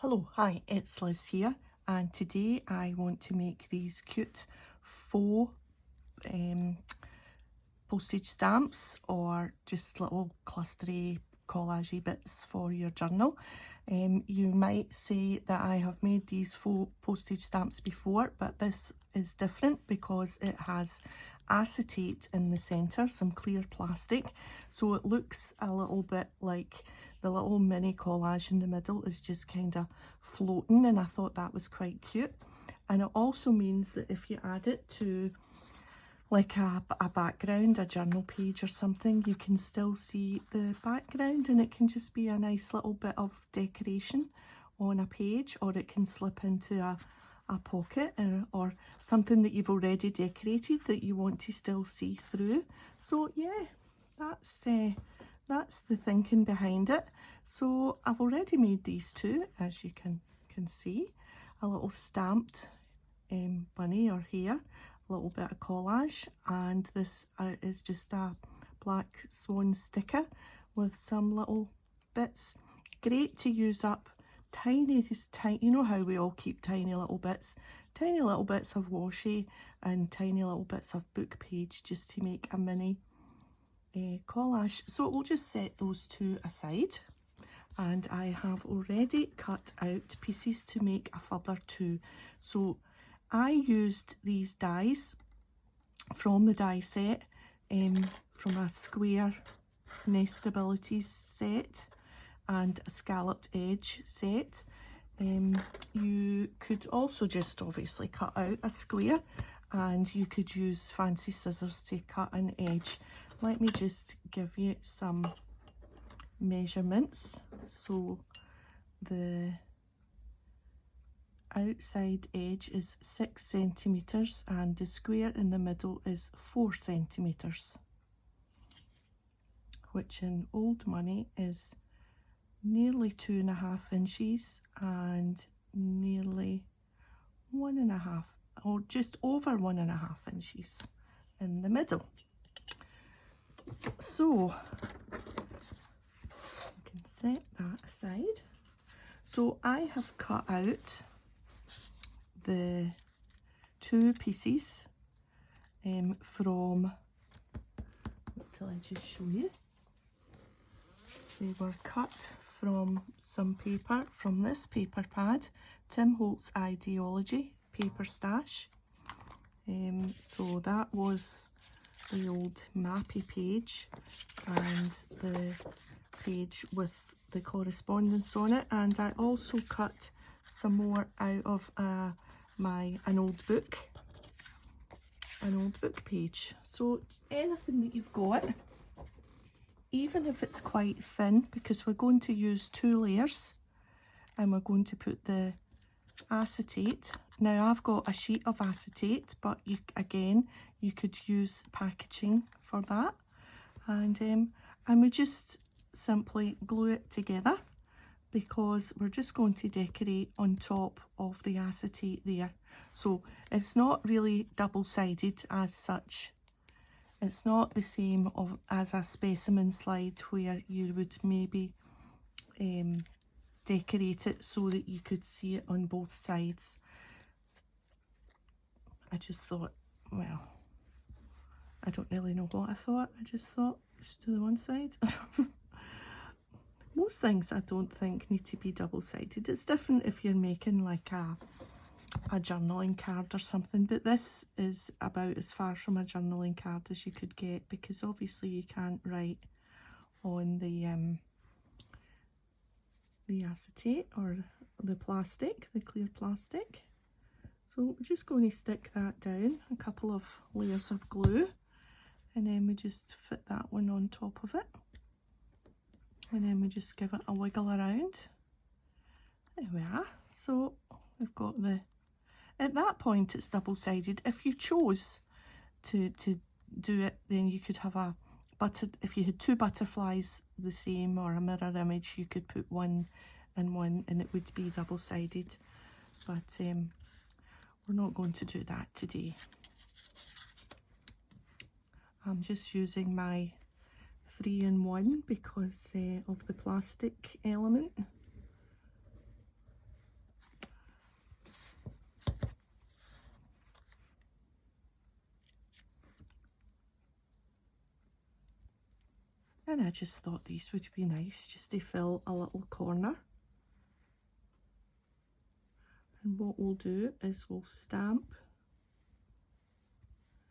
Hello, hi, it's Liz here, and today I want to make these cute faux postage stamps, or just little clustery collagey bits for your journal. You might say that I have made these faux postage stamps before, but this is different because it has acetate in the centre, some clear plastic, so it looks a little bit like the little mini collage in the middle is just kind of floating, and I thought that was quite cute. And it also means that if you add it to like a background, a journal page or something, you can still see the background, and it can just be a nice little bit of decoration on a page, or it can slip into a pocket, or something that you've already decorated that you want to still see through. So yeah, that's the thinking behind it. So I've already made these two, as you can see, a little stamped bunny or hare, a little bit of collage, and this is just a black swan sticker with some little bits. Great to use up tiny, you know how we all keep tiny little bits of washi and tiny little bits of book page just to make a mini collage. So we'll just set those two aside, and I have already cut out pieces to make a further two. So I used these dies from the die set, from a square nestabilities set and a scalloped edge set. You could also just obviously cut out a square, and you could use fancy scissors to cut an edge. Let me just give you some measurements. So the outside edge is 6 centimeters and the square in the middle is 4 centimeters, which in old money is nearly 2.5 inches and nearly 1.5, or just over 1.5 inches in the middle. So you can set that aside. So I have cut out the two pieces from, wait till I just show you. They were cut from some paper, from this paper pad, Tim Holtz Ideology paper stash. So that was the old mappy page and the page with the correspondence on it, and I also cut some more out of an old book page. So anything that you've got, even if it's quite thin, because we're going to use 2 layers and we're going to put the acetate. Now I've got a sheet of acetate, but you could use packaging for that, and we just simply glue it together, because we're just going to decorate on top of the acetate there. So it's not really double-sided as such. It's not the same as a specimen slide where you would maybe decorate it so that you could see it on both sides. I just thought, well, I don't really know what I thought. I just thought, just to the one side. Most things I don't think need to be double-sided. It's different if you're making like a journaling card or something, but this is about as far from a journaling card as you could get, because obviously you can't write on the acetate or the plastic, the clear plastic. So we're just going to stick that down, a couple of layers of glue, and then we just fit that one on top of it. And then we just give it a wiggle around. There we are. So we've got at that point it's double-sided. If you chose to do it, then you could have if you had 2 butterflies the same, or a mirror image, you could put one and one and it would be double-sided. But we're not going to do that today. I'm just using my 3-in-1 because of the plastic element. I just thought these would be nice just to fill a little corner. And what we'll do is we'll stamp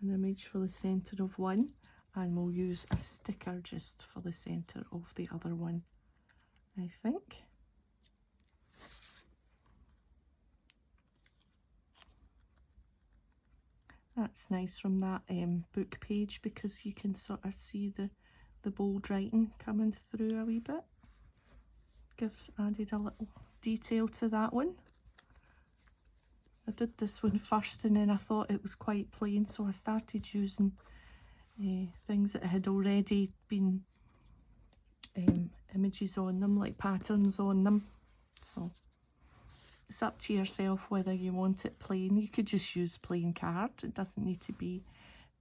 an image for the centre of one, and we'll use a sticker just for the centre of the other one, I think. That's nice from that book page, because you can sort of see the bold writing coming through a wee bit. Added a little detail to that one. I did this one first and then I thought it was quite plain, so I started using things that had already been images on them, like patterns on them. So it's up to yourself whether you want it plain. You could just use plain card. It doesn't need to be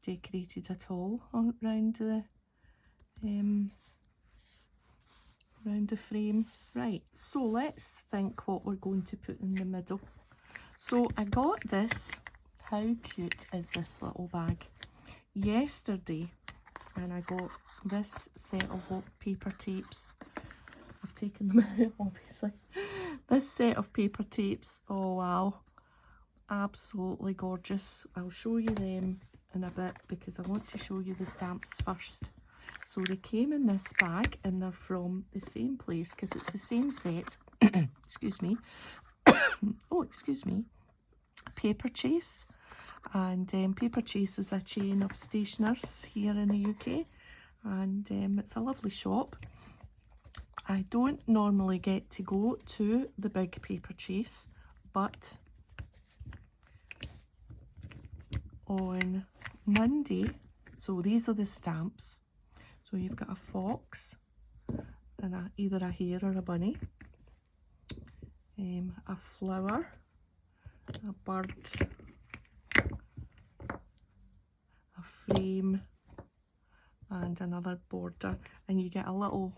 decorated at all around the frame. Right, so let's think what we're going to put in the middle. So I got this. How cute is this little bag? Yesterday, and I got this set of paper tapes. I've taken them out, obviously. This set of paper tapes, oh wow, absolutely gorgeous. I'll show you them in a bit because I want to show you the stamps first. So they came in this bag and they're from the same place because it's the same set. Excuse me. Oh, excuse me. Paper Chase. And Paper Chase is a chain of stationers here in the UK, and it's a lovely shop. I don't normally get to go to the big Paper Chase, but on Monday, so these are the stamps. So you've got a fox and either a hare or a bunny, a flower, a bird, a frame, and another border, and you get a little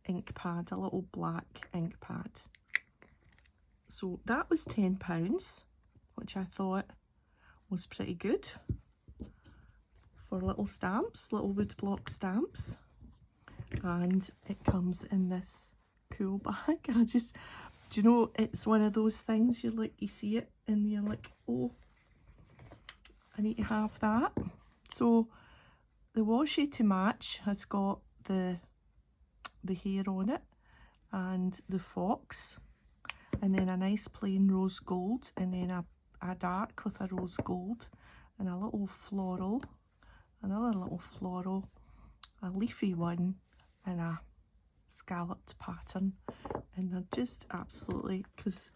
ink pad, a little black ink pad. So that was £10, which I thought was pretty good for little stamps, little woodblock stamps. And it comes in this cool bag. Do you know, it's one of those things you see it and you're like, oh, I need to have that. So the washi to match has got the hare on it and the fox, and then a nice plain rose gold, and then a dark with a rose gold, and a little floral, another little floral, a leafy one, and a scalloped pattern. And they're just absolutely, because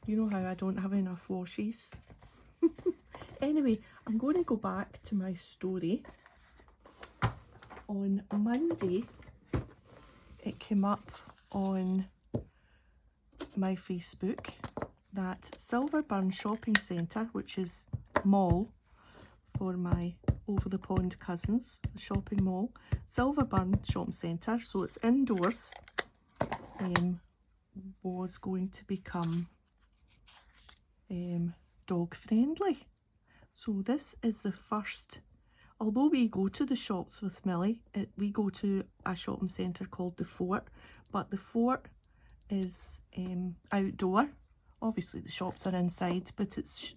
you know how I don't have enough washies. Anyway, I'm going to go back to my story. On Monday, it came up on my Facebook that Silverburn Shopping Centre, which is mall for my over the pond cousins, the shopping mall, Silverburn Shopping Centre, so it's indoors, was going to become dog friendly. So this is the first, although we go to the shops with Millie, we go to a shopping centre called the Fort, but the Fort is outdoor. Obviously the shops are inside, but it's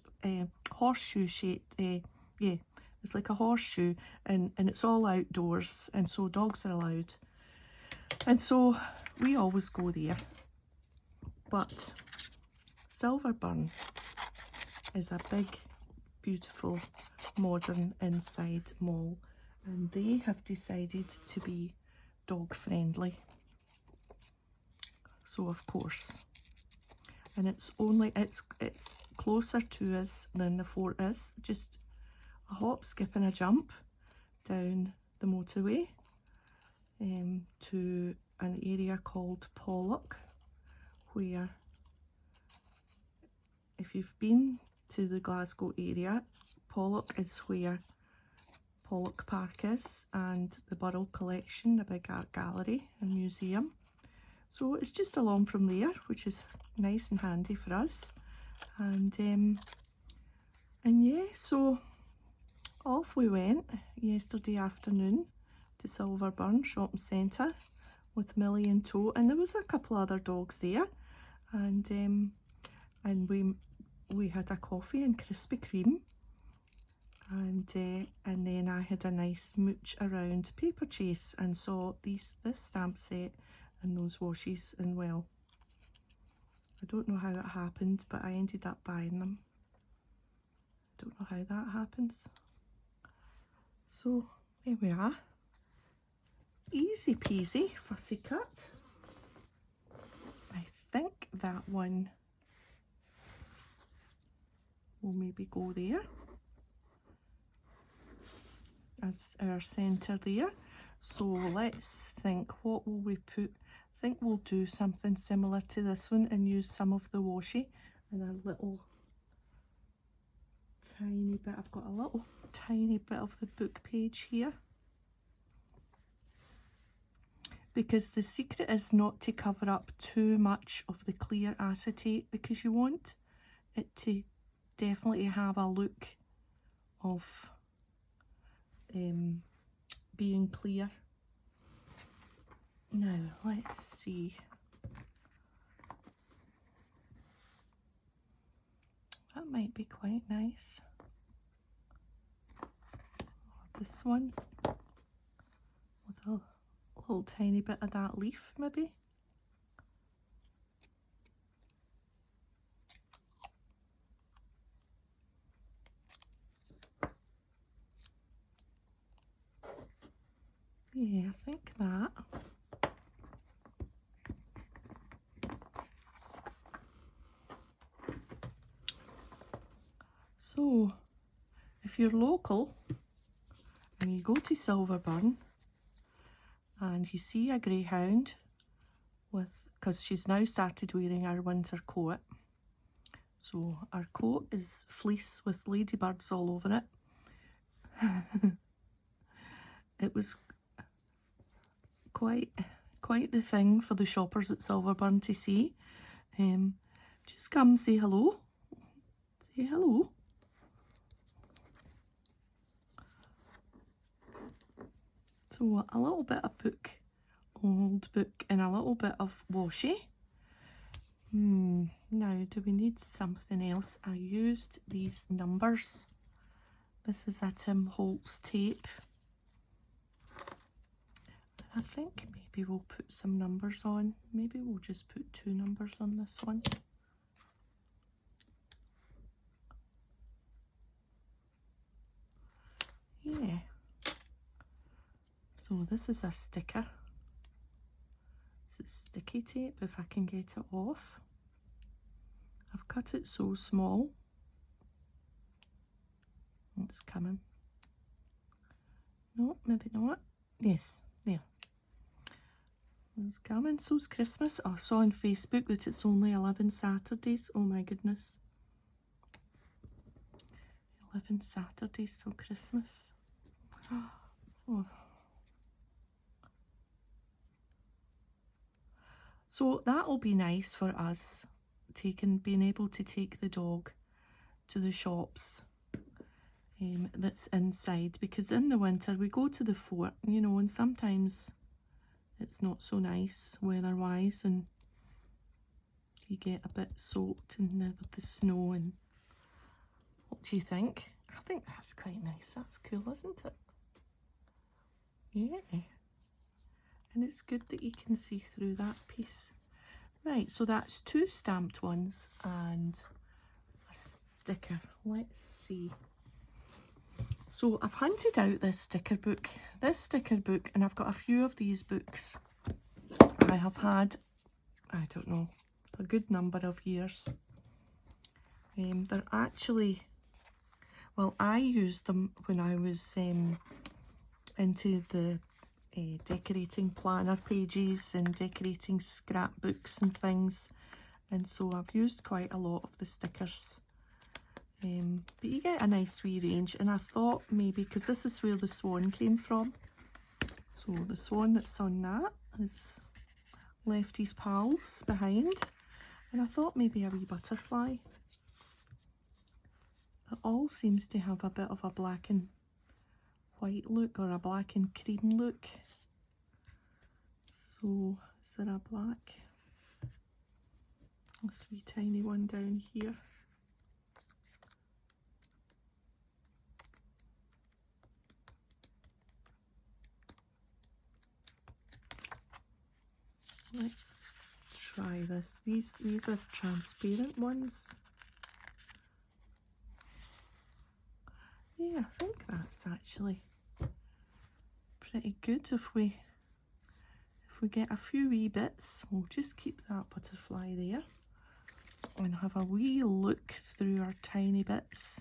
horseshoe shaped, yeah, it's like a horseshoe, and it's all outdoors, and so dogs are allowed. And so we always go there. But Silverburn is a big, beautiful, modern inside mall, and they have decided to be dog friendly. So of course, and it's closer to us than the Fort is, just a hop, skip and a jump down the motorway to an area called Pollock, where, if you've been to the Glasgow area, Pollock is where Pollock Park is, and the Burrell Collection, the big art gallery and museum. So it's just along from there, which is nice and handy for us. And yeah, so off we went yesterday afternoon to Silverburn Shopping Centre with Millie and Tote, and there was a couple other dogs there, and we had a coffee and Krispy Kreme, and then I had a nice mooch around Paper Chase and saw this stamp set and those washes, and well, I don't know how it happened, but I ended up buying them. Don't know how that happens. So there we are. Easy peasy, fussy cut. I think that one will maybe go there as our centre there. So let's think, what will we put? I think we'll do something similar to this one and use some of the washi and a little tiny bit. I've got a little tiny bit of the book page here, because the secret is not to cover up too much of the clear acetate, because you want it to definitely have a look of being clear. Now let's see, that might be quite nice. This one with a little tiny bit of that leaf maybe. Yeah, I think that. So if you're local and you go to Silverburn and you see a greyhound with, because she's now started wearing our winter coat, so our coat is fleece with ladybirds all over it. It was quite the thing for the shoppers at Silverburn to see. Just come say hello. Say hello. So a little bit of book, old book, and a little bit of washi. Now, do we need something else? I used these numbers. This is a Tim Holtz tape. I think maybe we'll put some numbers on. Maybe we'll just put 2 numbers on this one. Yeah. So this is a sticker. This is sticky tape, if I can get it off. I've cut it so small. It's coming. No, maybe not. Yes, there. It's coming. So's Christmas. I saw on Facebook that it's only 11 Saturdays. Oh my goodness. 11 Saturdays till Christmas. Oh. So that'll be nice for us, being able to take the dog to the shops that's inside, because in the winter we go to the fort, you know, and sometimes it's not so nice weather-wise, and you get a bit soaked with the snow. And what do you think? I think that's quite nice. That's cool, isn't it? Yeah. And it's good that you can see through that piece. Right, so that's 2 stamped ones and a sticker. Let's see. So I've hunted out this sticker book, and I've got a few of these books I have had, I don't know, a good number of years. They're actually, well, I used them when I was into the decorating planner pages and decorating scrapbooks and things, and so I've used quite a lot of the stickers. But you get a nice wee range, and I thought maybe, because this is where the swan came from, so the swan that's on that has left his pals behind, and I thought maybe a wee butterfly. It all seems to have a bit of a black and white look or a black and cream look. So is there a black? This wee tiny one down here. Let's try this. These are transparent ones. Yeah, I think that's actually pretty good. If we get a few wee bits, we'll just keep that butterfly there and have a wee look through our tiny bits.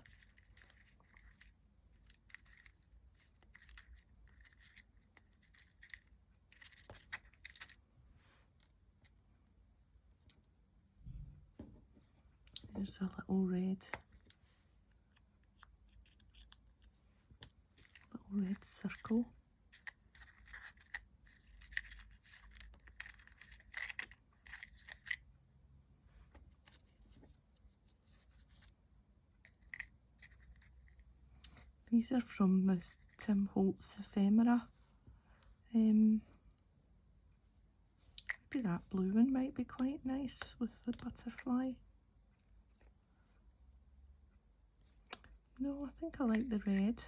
There's a little red circle. These are from this Tim Holtz ephemera. Maybe that blue one might be quite nice with the butterfly. No, I think I like the red.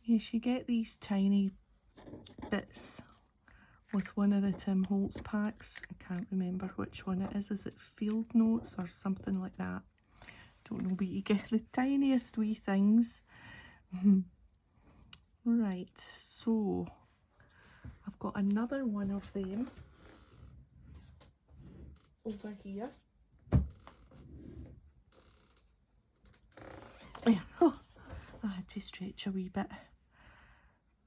Yes, you get these tiny bits with one of the Tim Holtz packs. I can't remember which one it is. Is it Field Notes or something like that? Don't know, but you get the tiniest wee things. Right, so I've got another one of them over here. Yeah, oh, I had to stretch a wee bit.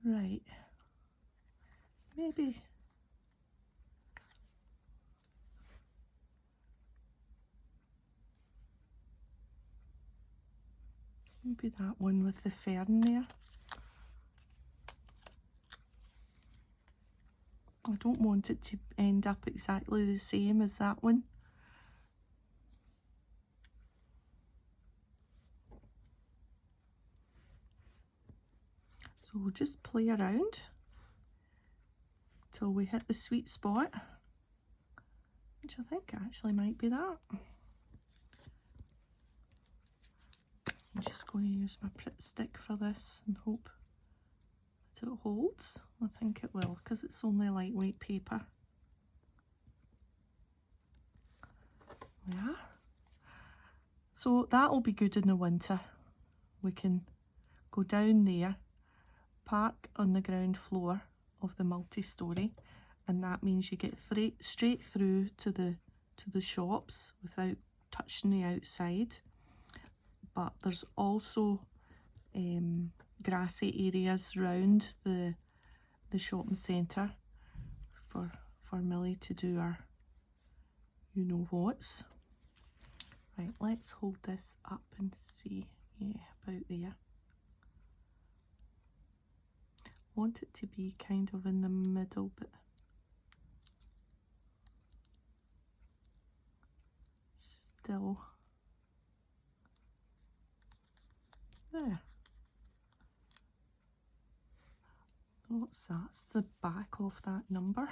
Right, maybe that one with the fern there. I don't want it to end up exactly the same as that one. So we'll just play around till we hit the sweet spot, which I think actually might be that. I'm just going to use my Pritt stick for this and hope that it holds. I think it will, because it's only lightweight paper. Yeah. So that'll be good in the winter. We can go down there, park on the ground floor of the multi-storey, and that means you get straight through to the shops without touching the outside. But there's also grassy areas round the shopping centre for Millie to do our you know whats. Right, let's hold this up and see. Yeah, about there. Want it to be kind of in the middle, but still there. What's that? It's the back of that number.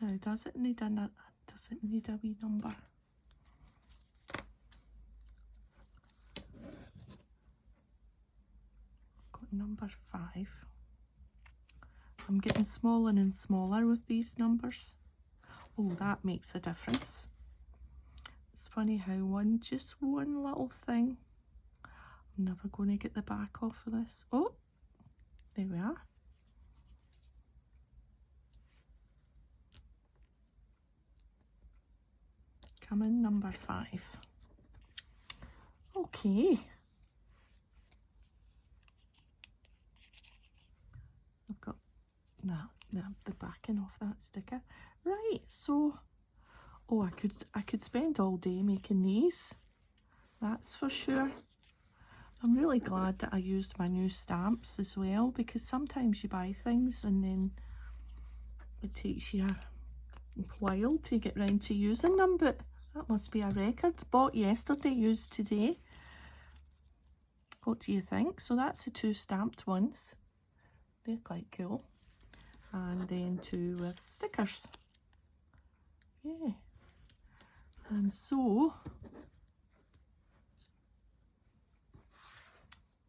Now, does it need a wee number? Got number 5. I'm getting smaller and smaller with these numbers. Oh, that makes a difference. It's funny how just one little thing. I'm never going to get the back off of this. Oh, there we are. Come in, number 5. Okay. I've got the backing off that sticker. Right, so oh, I could spend all day making these. That's for sure. I'm really glad that I used my new stamps as well, because sometimes you buy things and then it takes you while to get round to using them, but that must be a record. Bought yesterday, used today. What do you think? So that's the 2 stamped ones. They're quite cool. And then 2 with stickers. Yeah. And so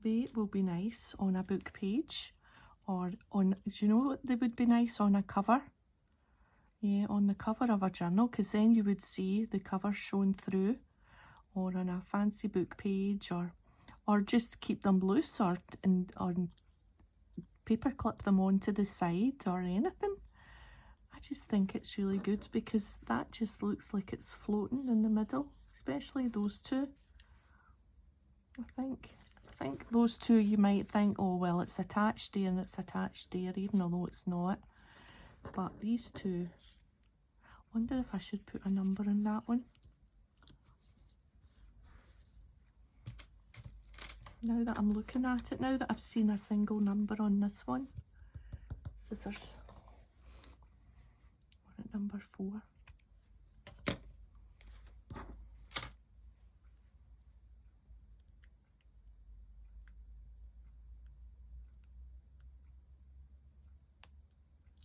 they will be nice on a book page, or on, do you know what they would be nice on a cover? Yeah, on the cover of a journal, because then you would see the cover shown through, or on a fancy book page, or just keep them loose, or paper clip them onto the side or anything. I just think it's really good because that just looks like it's floating in the middle, especially those 2. I think those 2 you might think, oh well, it's attached there and it's attached there, even although it's not. But these 2, wonder if I should put a number in that one. Now that I'm looking at it, now that I've seen a single number on this one. Scissors. We're at number 4.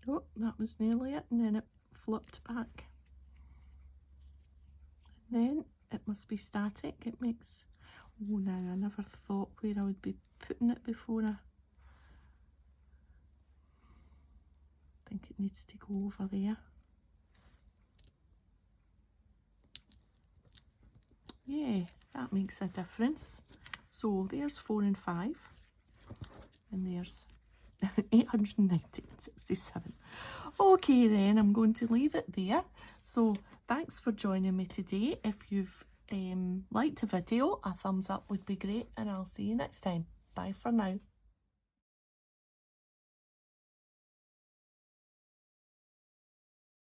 Oh, that was nearly it, and then it flipped back. And then it must be static. It makes, oh now, I never thought where I would be putting it before I think it needs to go over there. Yeah, that makes a difference. So there's 4 and 5, and there's 819.67. Okay then, I'm going to leave it there. So thanks for joining me today. If you've liked the video, a thumbs up would be great, and I'll see you next time. Bye for now.